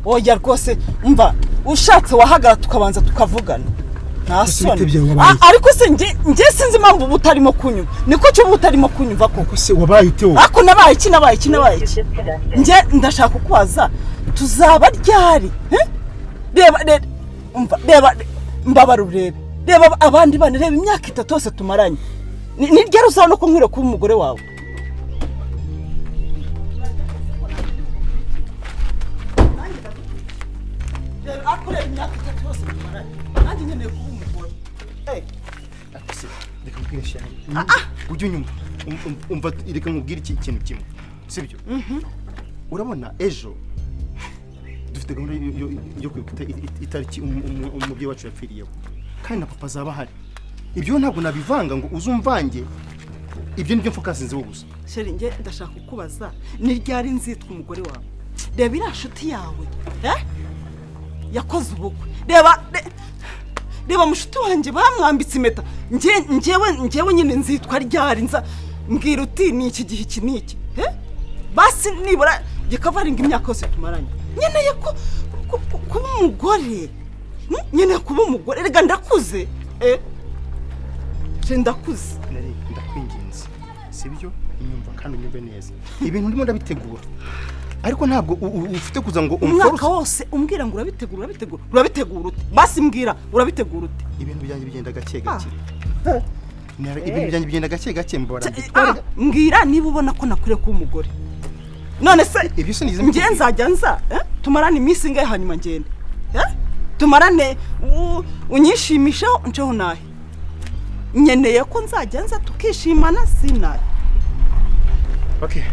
oya rwose umva ushatse wahagara tukabanza tukavugana nasoni ariko se nje sinzi impamvu butarimo kunyumva niko cyo butarimo kunyumva koko se wabaye ute ako nabaye iki nje ndashaka kwaza tuzaba ryari reba umva reba mbabarurebe reba abandi bane reba imyaka 3 yose tumaranye ni ryari uzaba no kunkwira kuba umugore wawe akure imyaka 3 yose tumaranye kandi nyene kuba umugore reka mbwire cyane ujye unyumva umva reka nkubwire ikintu kimwe sibyo urabona ejo dufite gahunda yo kwikuta itariki umubyeyi wacu yapfiriyeho kandi na papa azaba hari ibyo ntabwo nabivanga ngo uzumvange ibyo nibyo mfoka sinzi gusa sheri nge ndashaka kukubaza ni ryari nzitwa umugore wawe reba irashuti yawe yakoze ubukwe reba mushuti wanjye bamwambitse impeta ngewe nyine nzitwa ryari nza mbwira uti ni iki gihe iki niki basi nibura gikavaringa imyaka yose tumaranye nyeneye ko kuba umugore nyeneye kuba umugore rega ndakuze ndakuze ndakwinginze sibyo inyumva kandi unyumve neza ibintu ndimo ndabitegura ariko ntabwo ufite kuza ngo umwaka wose umbwira ngo urabitegura ute basi mbwira urabitegura ute ibintu byanjye bigenda gake gake ibintu byanjye bigenda gake gake mbora mbwira niba ubona ko nakure kuba umugore none se nge nzajya nza tumarane iminsi ingahe hanyuma ngende tumarane unyishimishaho nceho nahe nyeneye ko nzajya nza tukishimana sinahe okay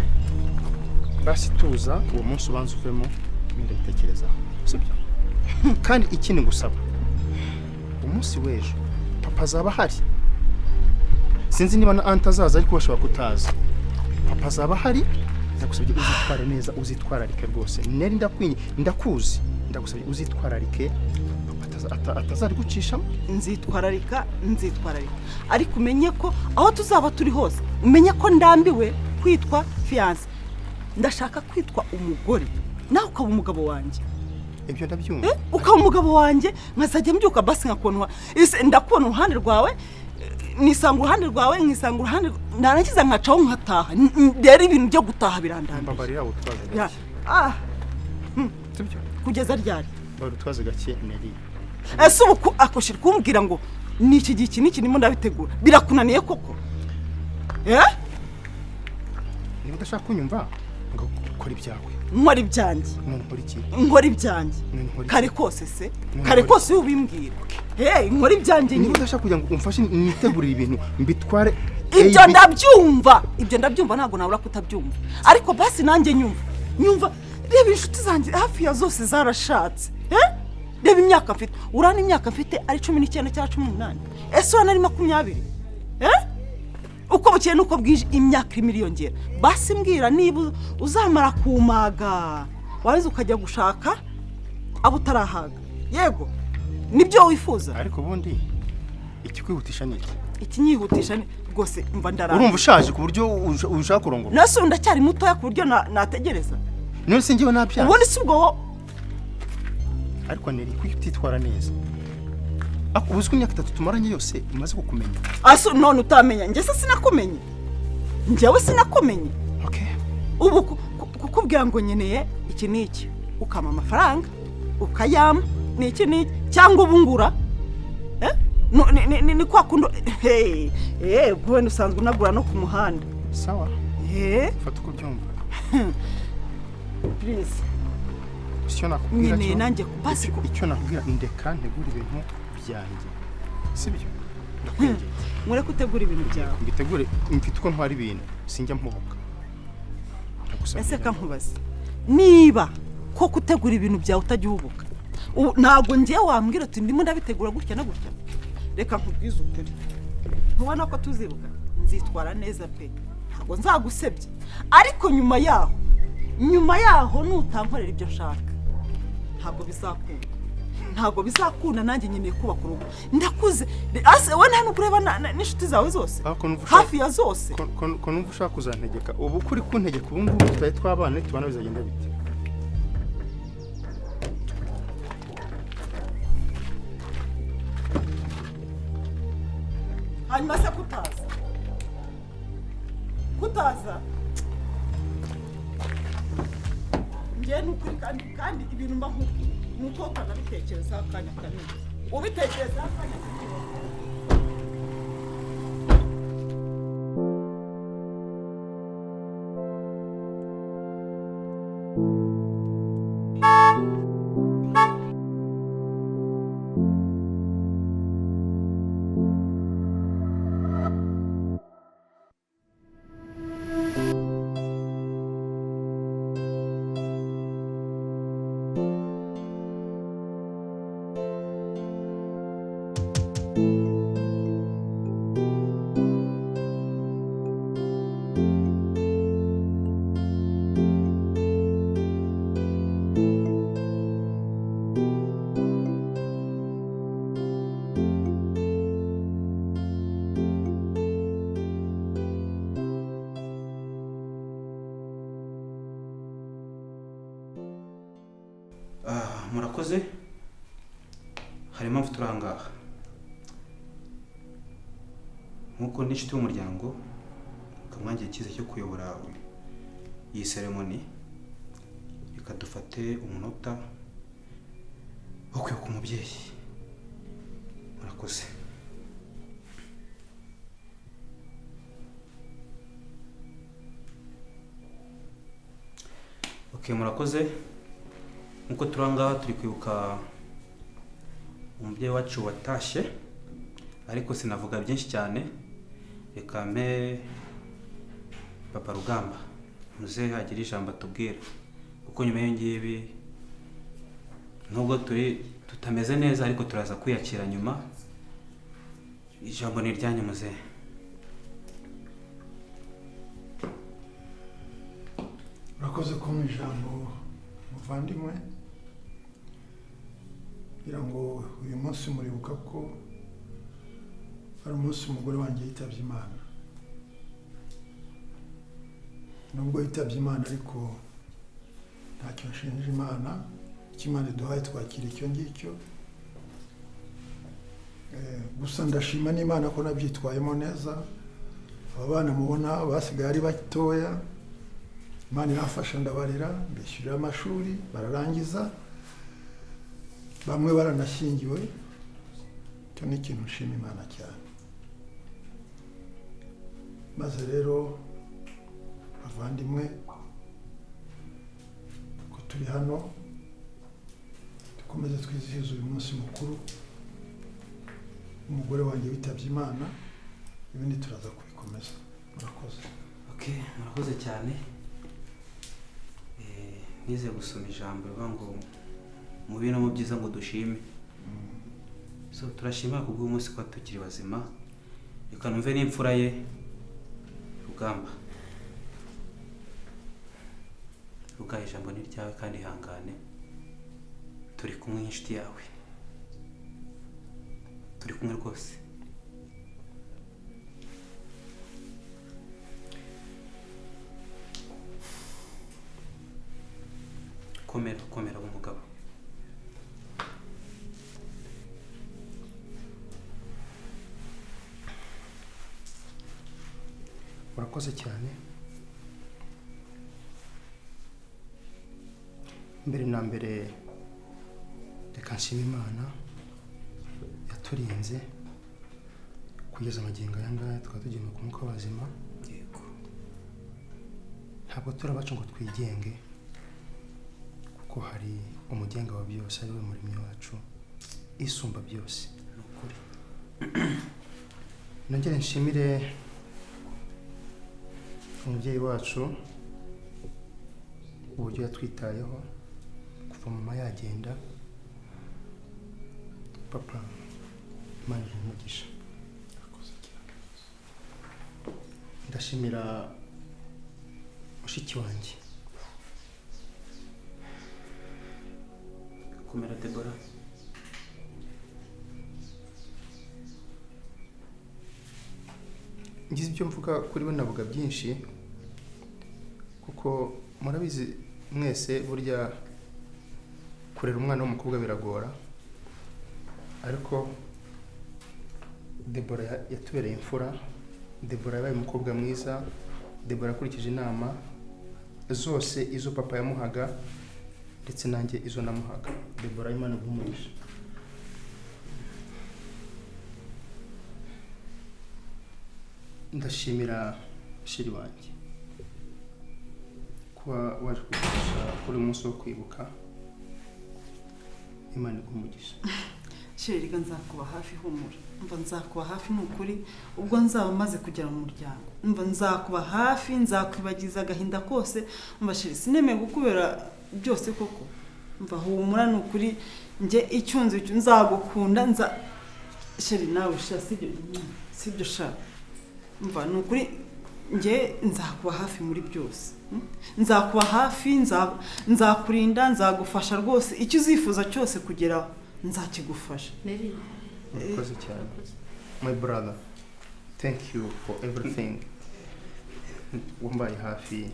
basi tuza uwo munsi ubanza uvemo ibindi bitekerezaho sibyo kandi ikindi ngusaba umunsi w'ejo papa azaba hari sinzi niba na aunt azaza ariko bashobora kutaza papa azaba hari ndagusabye uzitware neza uzitwararike rwose neri ndakuzi ndagusabye uzitwararike atazari gucishamo nzitwararika ariko umenye ko aho tuzaba turi hose umenye ko ndambiwe kwitwa fiance ndashaka kwitwa umugore nawe ukaba umugabo wanjye ibyo ndabyumva ukaba umugabo wanjye nkazajya mbyuka basi nkakubona ndakubona uruhande rwawe nisanga uruhande rwawe nkisanga uruhande narangiza nkacaho nkataha rero ibintu byo gutaha birandambiye mbabarira utwaze gake kugeza ryari utwaze gake neri ese ubu akoshira kumbwira ngo ni iki gihe iki nimo ndabitegura birakunaniye koko niba udashaka kunyumva ngo ukora ibyawe nkora ibyanjye nkora ibyanjye kare kose se kare kose ubimbwira nkora ibyanjye niba udashaka kugira ngo umfashe nitegurire ibintu mbitware ibyo ndabyumva ntabwo nabura kutabyumva ariko basi nanjye nyumva reba inshuti zanjye hafi ya zose zarashatse reba imyaka mfite urana imyaka mfite ari 19 cyangwa 18 ese wana ari 20 uko bukeye nuko bwije imyaka imiliyongera basi mbwira niba uzamara kumaga wabize ukajya gushaka abo utarahaga yego nibyo wifuza ariko ubundi ikikwihutisha ni iki nyihutisha ni rwose mva ndarara urumva ushaje ku buryo ushaka kurongora nase ndacyari mutoya ku buryo nategereza none se ngiwe napya ubundi si ubwo ariko neri kwitwara neza ubuzwe imyaka 3 tumaranye yose umaze kukumenya aso none utamenya nge se sinakumenye njyewe sinakumenye okay ubu kukubwira ngo nyeneye iki niki ukama amafaranga ukayama niki cyangwa ubungura ni kwa kundo bwene usanzwe unagura no ku muhanda sawa fata uko byumva please icyo nakubwira nyeneye nanjye basi icyo nakubwira ndeka ntegura ibintu byanjye sibyo mure kutegura ibintu byawe mbitegure mfite uko ntwara ibintu sinjya mpubuka ese kankubaza niba ko kutegura ibintu byawe utagihubuka ntabwo ngiye wambwira ati ndimo ndabitegura gutya na gutya reka nkubwize ukuri ntubona ko tuzibuka nzitwara neza pe ntabwo nzagusebye ariko nyuma yaho nutankorera ibyo nshaka ntabwo bizakunda nanjye nyine kubaka urugo ndakuze ase we nta nukureba n'inshuti zawe zose hafi ya zose ko numva ushaka kuzantegeka ubu kuri kuntegeka ubu ngubu twaye twabana tubana bizagenda bite hanyuma se kutaza njye nukuri kandi ibintu mba nkuko utanabitekerezaho akanya kanini ubitekerezaho akanya kanini. Murakoze hari impamvu turi aha ngaha nk'uko n'inshuti y'umuryango kamwangiye icyiza cyo kuyobora iyi seremoni reka dufate umunota wo kwibuka umubyeyi. Murakoze. Murakoze nk'uko turi aha ngaha turi kwibuka umubyeyi wacu watashye ariko sinavuga byinshi cyane, reka mpe papa Rugamba muze hagira ijambo atubwira kuko nyuma y'ingibi nubwo tutameze neza ariko turaza kwiyakira nyuma. Ijambo ni iryanyu muze. Urakoze kumpa ijambo muvandimwe, kugira ngo uyu munsi muribuka ko ari umunsi umugore wanjye yitabye Imana. Nubwo yitabye Imana ariko ntacyo nshinja Imana, icyo Imana iduhaye twakira icyo ngicyo. Gusa ndashima n'Imana ko nabyitwayemo neza. Aba bana mubona basigaye ari batoya, Imana irafasha ndabarira, mbishyurira amashuri bararangiza, bamwe baranashyingiwe. Icyo ni ikintu nshima Imana cyane. Maze rero bavandimwe ko turi hano dukomeze twizihiza uyu munsi mukuru umugore wanjye witabye Imana, ibindi turaza kubikomeza. Murakoze. Murakoze cyane. Nize gusoma ijambo rivuga ngo mu bintu mu byiza ngo dushime. So turashima kubwo umunsi kwa tukiri bazima. Reka numve n'imfura ye Rugamba. Rugaye ijambo ni ryawe kandi ihangane. Turi kumwe n'inshuti yawe. Turi kumwe rwose. Komera umugabo. Urakoze cyane. Mbere na mbere reka nshima Imana yaturinze kugeza amagingo aya ngaya tukaba tugiye ku mwuka w'abazima. Yego. Ntabwo turabacu ngo twigenge kuko hari umugenga wa byose ari we muremyi wacu isumba byose. Nukuri. Nongere nshimire umubyeyi wacu uburyo yatwitayeho kuva mama yagenda. Papa Imana umugisha. Ndashimira mushiki wanjye. Komera Debora. Ngize ibyo mvuga kuri we navuga byinshi kuko murabizi mwese burya kurera umwana w'umukobwa biragora, ariko Debora yatubereye imfura, Debora yabaye umukobwa mwiza, Debora akurikije inama zose izo papa yamuhaga ndetse nanjye izo namuhaga. Debora Imana igumugisha. Ndashimira shiri wanjye kuba waje kudufasha kuri umunsi wo kwibuka. Imana igumugisha. Sheri nzakuba hafi humura. Umva nzakuba hafi nukuri ubwo nzaba maze kugera mu muryango. Umva nzakuba hafi, nzakwibagiza agahinda kose. Umva Sheri sinemeye gukubera byose koko. Umva humura nukuri nge icyunze nzagukunda Sheri nawe sha sibyo sha. Umva nukuri nge nzakuba hafi muri byose. Nzakuba hafi, nzakurinda, nzagufasha rwose icyo uzifuza cyose kugeraho nzakigufasha. Murakoze cyane. My brother, thank you for everything. Wambaye hafi,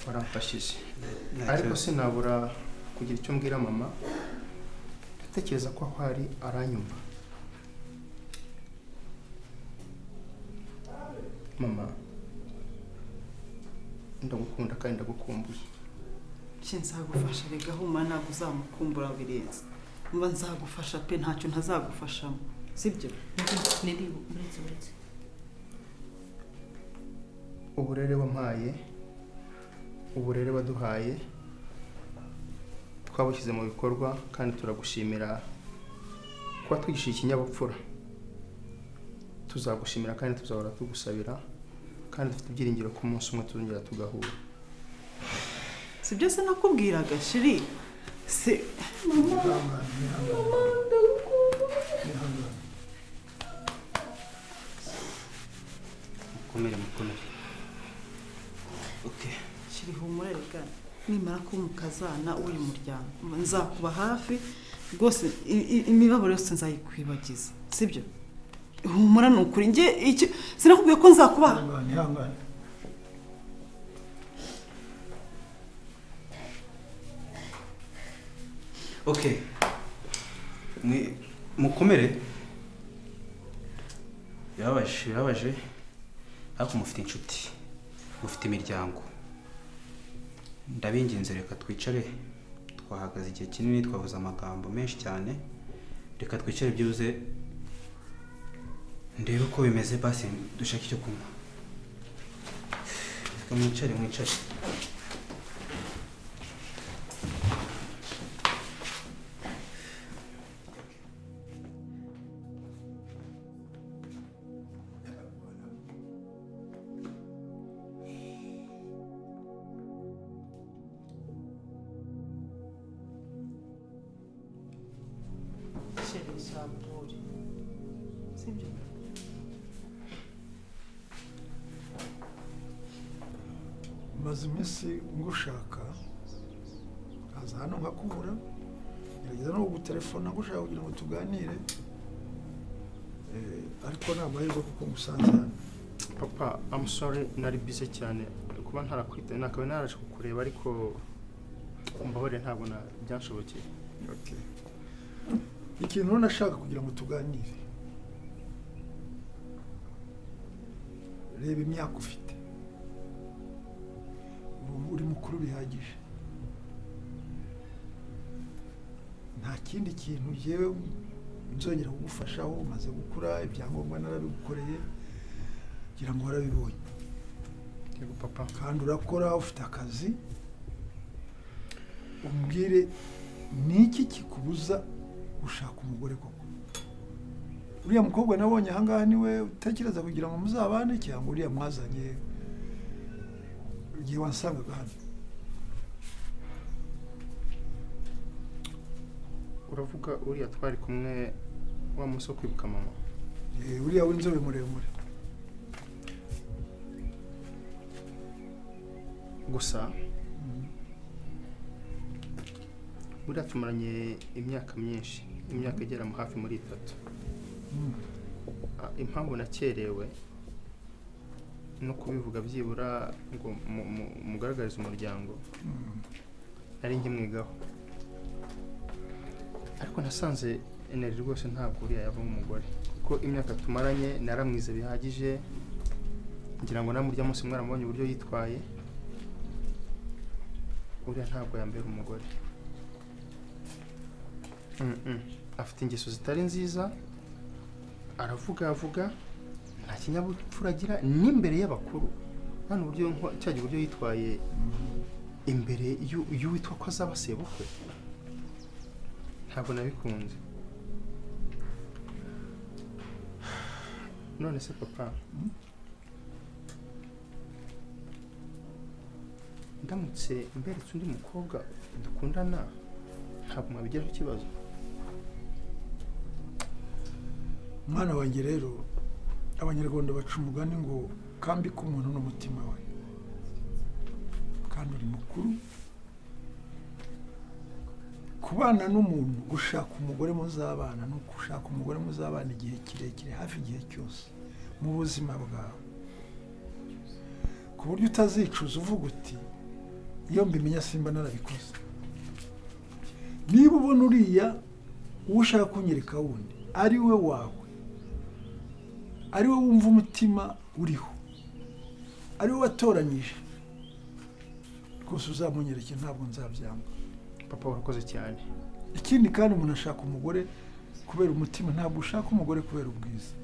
waramfashije. Ariko sinabura kugira icyo mbwira mama. Ndatekereza ko aho ari aranyumva. Mama, ndagukunda kandi ndagukumbuye. Nzagufasha rega huma ntabwo uzamukumbura birenze. Mba nzagufasha pe ntacyo ntazagufashamo. Sibyo? Uretse. Uburere wampaye, uburere waduhaye, twabushyize mu bikorwa kandi turagushimira kuba twigishije ikinyabupfura. Tuzagushimira kandi tuzahora tugusabira kandi dufite ibyiringiro ko umunsi umwe tuzongera tugahura. Sibyo se nakubwiraga Shiri? Se Mukomere. Okay. Shiri humura rega. Nimara kuba umukazana w'uyu muryango. Nzakuba hafi rwose imibabaro yose nzayikwibagiza. Sibyo? Humura nukuri nge icyo sinakubwiye ko nzakuba. Ihangane. Okay. Mukomere. Birabaje. Ariko mufite inshuti. Mufite imiryango. Ndabinginze reka twicare. Twahagaze igihe kinini twavuze amagambo menshi cyane. Reka twicare byuze. Ndebe uko bimeze basi dushaka icyo kunywa. Reka mwicare. Shiri saburi. Sibyo? Maze iminsi ngushaka kaza hano nkakubura gerageza no gutelefona ngushaka kugira ngo tuganire ariko nta mahirwe kuko ngusanze hano. Papa, I'm sorry nari busy cyane kuba ntarakwita nakabe naraje kukureba ariko umbabarire ntabwo byanshobokeye. Okay. Ikintu nashaka kugira ngo tuganire. Reba imyaka ufite. Uri mukuru bihagije. Nta kindi kintu yewe nzongera kugufashaho umaze gukura ibyangombwa narabigukoreye kugira ngo warabibonye. Yego papa. Kandi urakora ufite akazi. Umbwire niki kikubuza gushaka umugore koko? Uriya mukobwa nabonye ahangaha niwe utekereza kugira ngo muzabane cyangwa uriya mwazanye igihe wansangaga hano? Uravuga uriya twari kumwe wa munsi wo kwibuka mama? Uriya w'inzobe muremure. Gusa buriya tumaranye imyaka myinshi, imyaka igera mu hafi muri 3. Impamvu nakerewe no kubivuga byibura ngo mugaragarize umuryango nari nkimwigaho, ariko nasanze energy rwose ntabwo uriya yava umugore. ko imyaka tumaranye naramwize bihagije, ngira ngo namurya munsi mwaramubonye uburyo yitwaye. Uriya ntabwo yambera umugore. Afite ingeso zitari nziza, aravuga nta kinyabupfura agira n'imbere y'abakuru. Hano uburyo cyaje uburyo yitwaye imbere y'uwitwa ko azaba sebukwe, ntabwo nabikunze. None se papa, ndamutse mberetse undi mukobwa dukundana ntabwo mwabigiraho ikibazo? Mwana wanjye rero, abanyarwanda baca umugani ngo kambi k'umuntu n'umutima we, kandi uri mukuru. Kubana n'umuntu, gushaka umugore muzabana no gushaka umugore muzabana igihe kirekire, hafi igihe cyose mu buzima bwawe, ku buryo utazicuza uvuga uti iyo mbimenya simba narabikoze. Niba ubona uriya uwo ushaka kunyereka wundi ari we wawe, ari we wumva umutima uriho, ari we watoranyije, rwose uzamunyereke, ntabwo nzabyanga. Papa urakoze cyane. Ikindi kandi umuntu ashaka umugore kubera umutima, ntabwo ushaka umugore kubera ubwiza.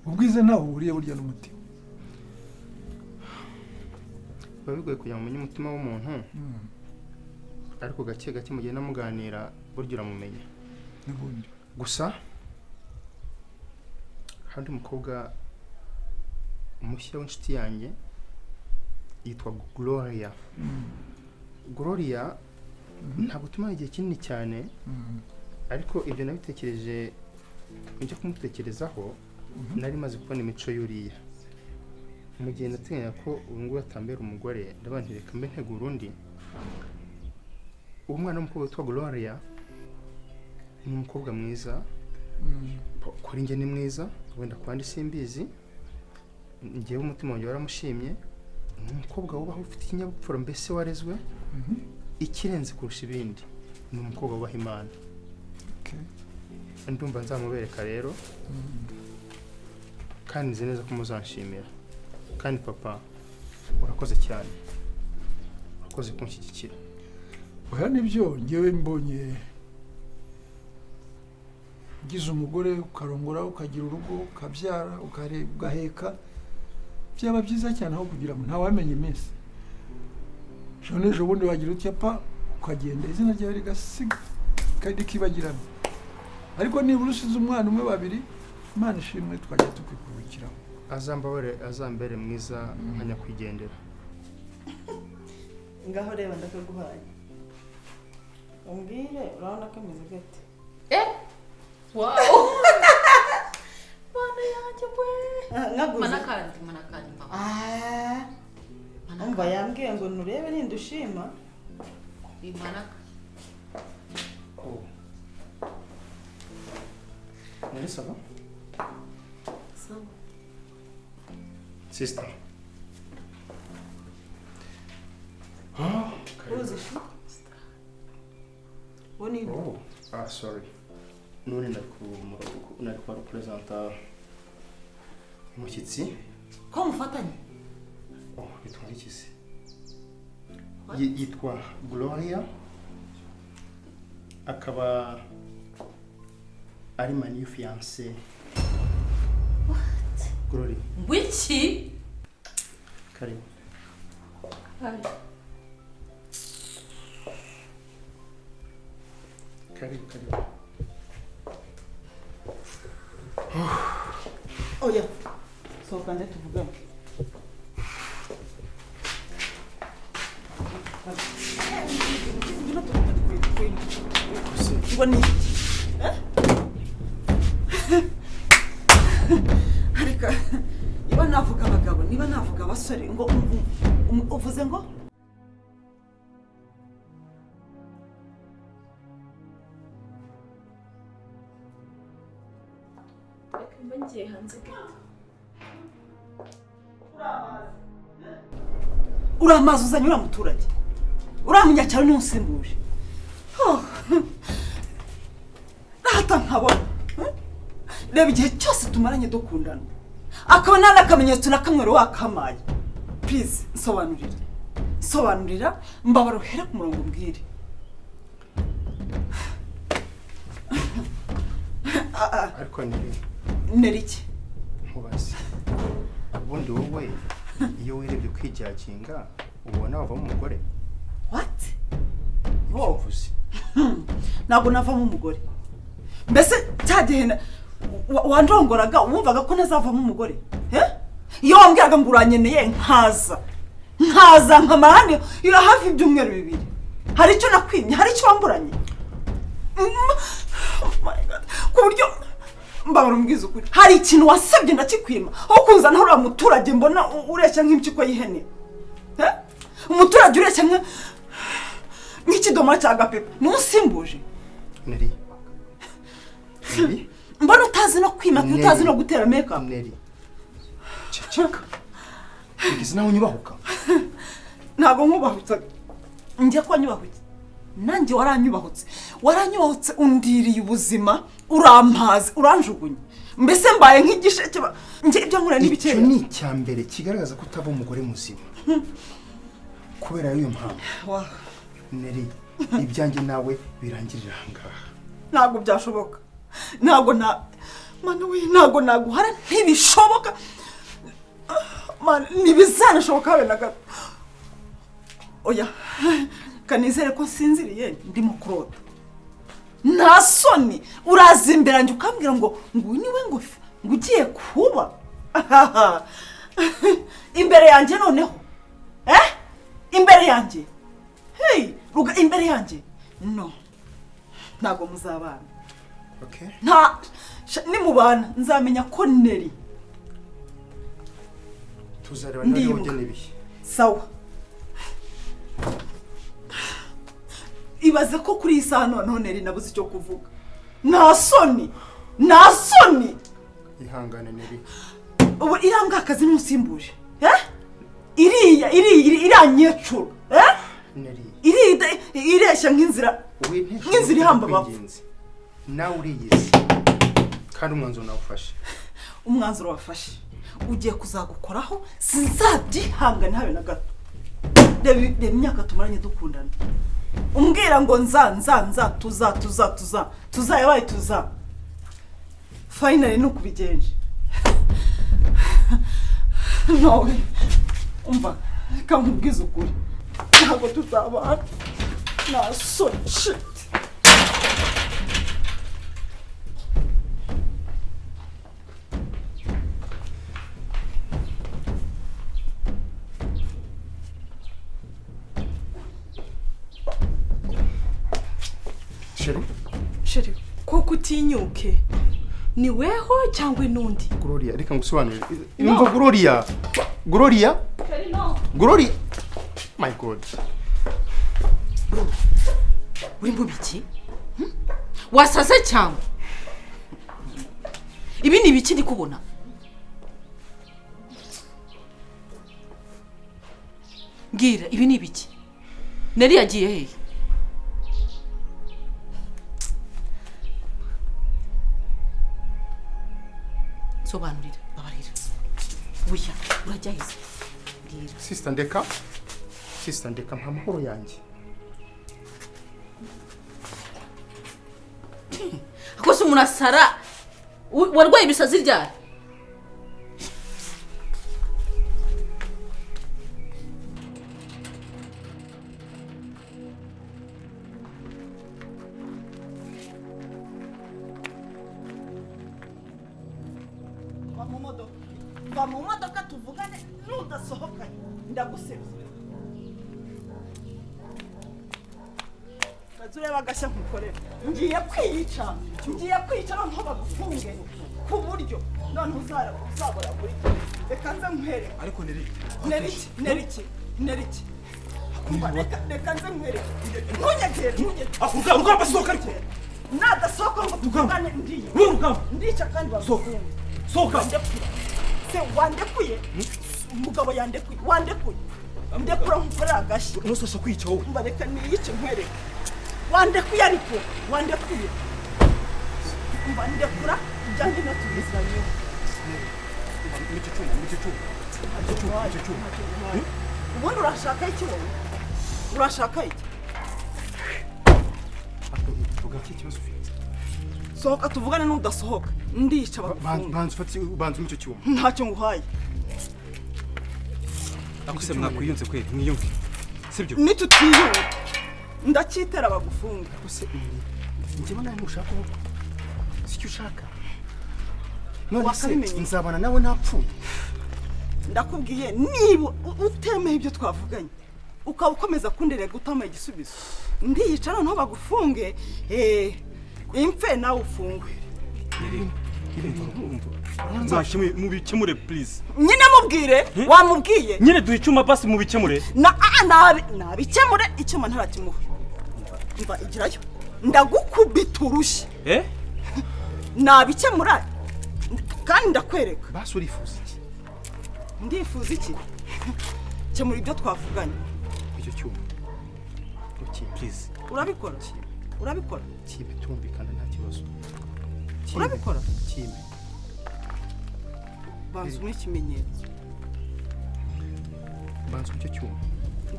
Ubwiza ntaho uhuriye burya n'umutima. Biba bigoye kugira ngo umenye umutima w'umuntu, ariko gake gake mugenda muganira burya uramumenya. N'ubundi Gusa hari umukobwa mushya w'inshuti yanjye yitwa Gloria. Gloria ntabwo tumara igihe kinini cyane, ariko ibyo nabitekereje njya kumutekerezaho, nari maze kubona imico y'uriya. Mu gihe nateganya ko ubu ngubu atambera umugore, ndabantireka mbe ntegura undi. Uwo mwana w'umukobwa witwa Gloria ni umukobwa mwiza, kuri njye ni mwiza, wenda kubandi simbizi, njyewe umutima wanjye waramushimye. Ni umukobwa wubaha, ufite ikinyabupfura, mbese warezwe. Ikirenze kurusha ibindi ni umukobwa wubaha Imana. Ndumva nzamubereka rero, kandi nzi neza ko muzanshimira. Kandi papa urakoze cyane, urakoze kunshyigikira. oya nibyo, ngewe mbonye ugize umugore ukarongora, ukagira urugo, ukabyara, ugaheka, byaba byiza cyane aho kugira ngo ntawamenye iminsi. Ejo bundi wagira utyapa ukagenda, izina ryawe rigasiga kandi kibagirana. Ariko niba urusize umwana umwe babiri, Imana ishimwe, twajya tukwikubikiraho. Azambere mwiza nka nyakwigendera. Ngaho reba ndakaguhaye. Umbwire urabona kameze gate? Wow. Mana yanjye we. Mana kandi mama. Umva yambwiye ngo nurebe nindushima. Imana. Nari saba? Sawa. Sister. Uzi shu? Woni. Sorry. None nakwa representa umushyitsi. Ko mufatanye? Yitwa ikisi. Yitwa Gloria. Akaba ari ma new fiancé. What? Gloria. Wiki? Karibu. Hai. Karibu. Oya. Sohoka nje tuvugane. Ngo ni ariko niba navuga abagabo, niba navuga abasore, ngo uvuze ngo Ngiye hanze gato. uramazi uzanye uriya muturage, uriya munyacyaro niwe unsimbuje. Rata nkabona reba igihe cyose tumaranye dukundana akaba nta n'akamenyetso na kamwe wakamaye. Please sobanurira mbabara uhere ku murongo mbwire. ariko neriki nkubaze ubundi wowe iyo wirebye kwijyakinga ubona wavamo umugore? What? Mvuze ntabwo navamo umugore. Mbese cyagihena wandongoraga wumvaga ko ntazavamo umugore? Iyo wambwiraga ngo uranyeneye nkaza nkamahane iyo hafi ibyumweru 2. Hari icyo nakwimye, hari icyo wamburanye. Oh my God. Ku buryo mbabara umbwiza ukuri hari ikintu wasabye ndakikwima aho kuzana uriya muturage mbona ureshya nk'impyiko y'ihene. Umuturage ureshya nk'ikidomora cya gapepa nusimbuje. Neri mbona utazi no kwima utazi no gutera makeup. Neri ceceka igize nawe unyubahuka. Ntabwo nkubahutse njye ko nyubahutse nanjye waranyubahutse undiriye ubuzima urampaze uranjugunye mbese mbaye nk'igisheke njye ibyo nkura n'ibikeye. Icyo ni icyambere kigaragaza ko utaba umugore muzima kubera iyo mpamvu. Neri ibyanjye nawe birangirira ahangaha. Ntabwo byashoboka. Ntabwo naguhara ntibishoboka. Ntibizanashoboka habe na gato. Oya kanizere ko nsinziriye ndimo kurota. Nta soni uraza imbere yanjye ukambwira ngo niwe ngo ugiye kuba imbere yanjye noneho imbere yanjye ruga imbere yanjye no ntabwo muzabana. Okay. Nimubana nzamenya ko Neri tuzareba niba ugene bihe. Sawa. Ibaze ko kuri isaha noneho Neri nabuze icyo kuvuga. Nta soni. Ihangane Neri. Ubu irambwa akazi n'umusimbuje. Iranyecuru. Neri. Ireshya nk'inzira ihamba bapfa. Nawe uriyizi kandi umwanzuro nawufashe. Umwanzuro wafashe ugiye kuzagukoraho sinzabyihangana habe na gato. Reba imyaka tumaranye dukundana umbwira ngo nza tuzayabaye finally nukubigenje. Nawe umva reka nkubwize ukuri ntabwo tuzabana. Na so shit. Sheri koko utinyuke ni weho cyangwa nundi? Gloria reka ngusobanurire. Numva Gloria. Sheri no. Gloria. My God. Uri mu biki? Wasaze cyangwa? Ibi ni biki ndi kubona? Ngira ibi ni biki? Neri yagiye hehe? Sobanurira babarira. Uya urajya heza. Ngira. Sister ndeka mpa amahoro yanjye. Akose umunasara warwaye ibisazi ryari? Va mu modoka tuvugane nudasohoka ndagusebye. Kazureba gashya nkukorera. Ngiye kwica noneho bagufunge ku buryo none uzabora kuri. Reka nze nkwereke. Ariko Neriki. Reka nze nkwereke. Ntunyegere. Rugamba sohoka ariko. Nadasohoka ngo tuvugane ndiye. Ndica kandi bagufunge. Sohoka. Se wandekuye umugabo yandekuye ndekura nkukorera agashyi nusosha kwica wowe mbareka niyice nkwereke wandekuye ariko wandekuye mba ndekura ibyanjye natubizanyeho ubundi urashaka iki wowe urashaka iki vuga iki kibazo ufite sohoka tuvugane n'udasohoka ndica banza icyo cyuma ntacyo nguhaye akuse mwakwiyunze kweli mwiyumve sibyo nitutiyunga ndacyitera bagufunga use njyewe nawe ntushaka ubu si icyo ushaka none se nzabana nawe napfuye ndakubwiye niba utemeye ibyo twavuganye ukaba ukomeza kunderega utamaye igisubizo ndiyica noneho bagufunge impfe nawe ufungwe mubikemure please nyine mubwire wamubwiye nyine duhe icyuma basi mubikemure nabikemure icyuma ntarakimuha mva igirayo ndagukubita urushyi nabikemura kandi ndakwereka basi urifuza iki ndifuza iki kemura ibyo twavuganye icyo cyuma please urabikora kibe tumvikana nta kibazo urabikora kibe banza umwe ikimenyetso banza icyo cyuma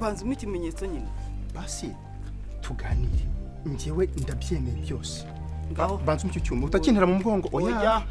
banza umwe ikimenyetso nyine basi tuganire njyewe ndabyemeye byose ngaho banza icyo cyuma utakintera mu mugongo oya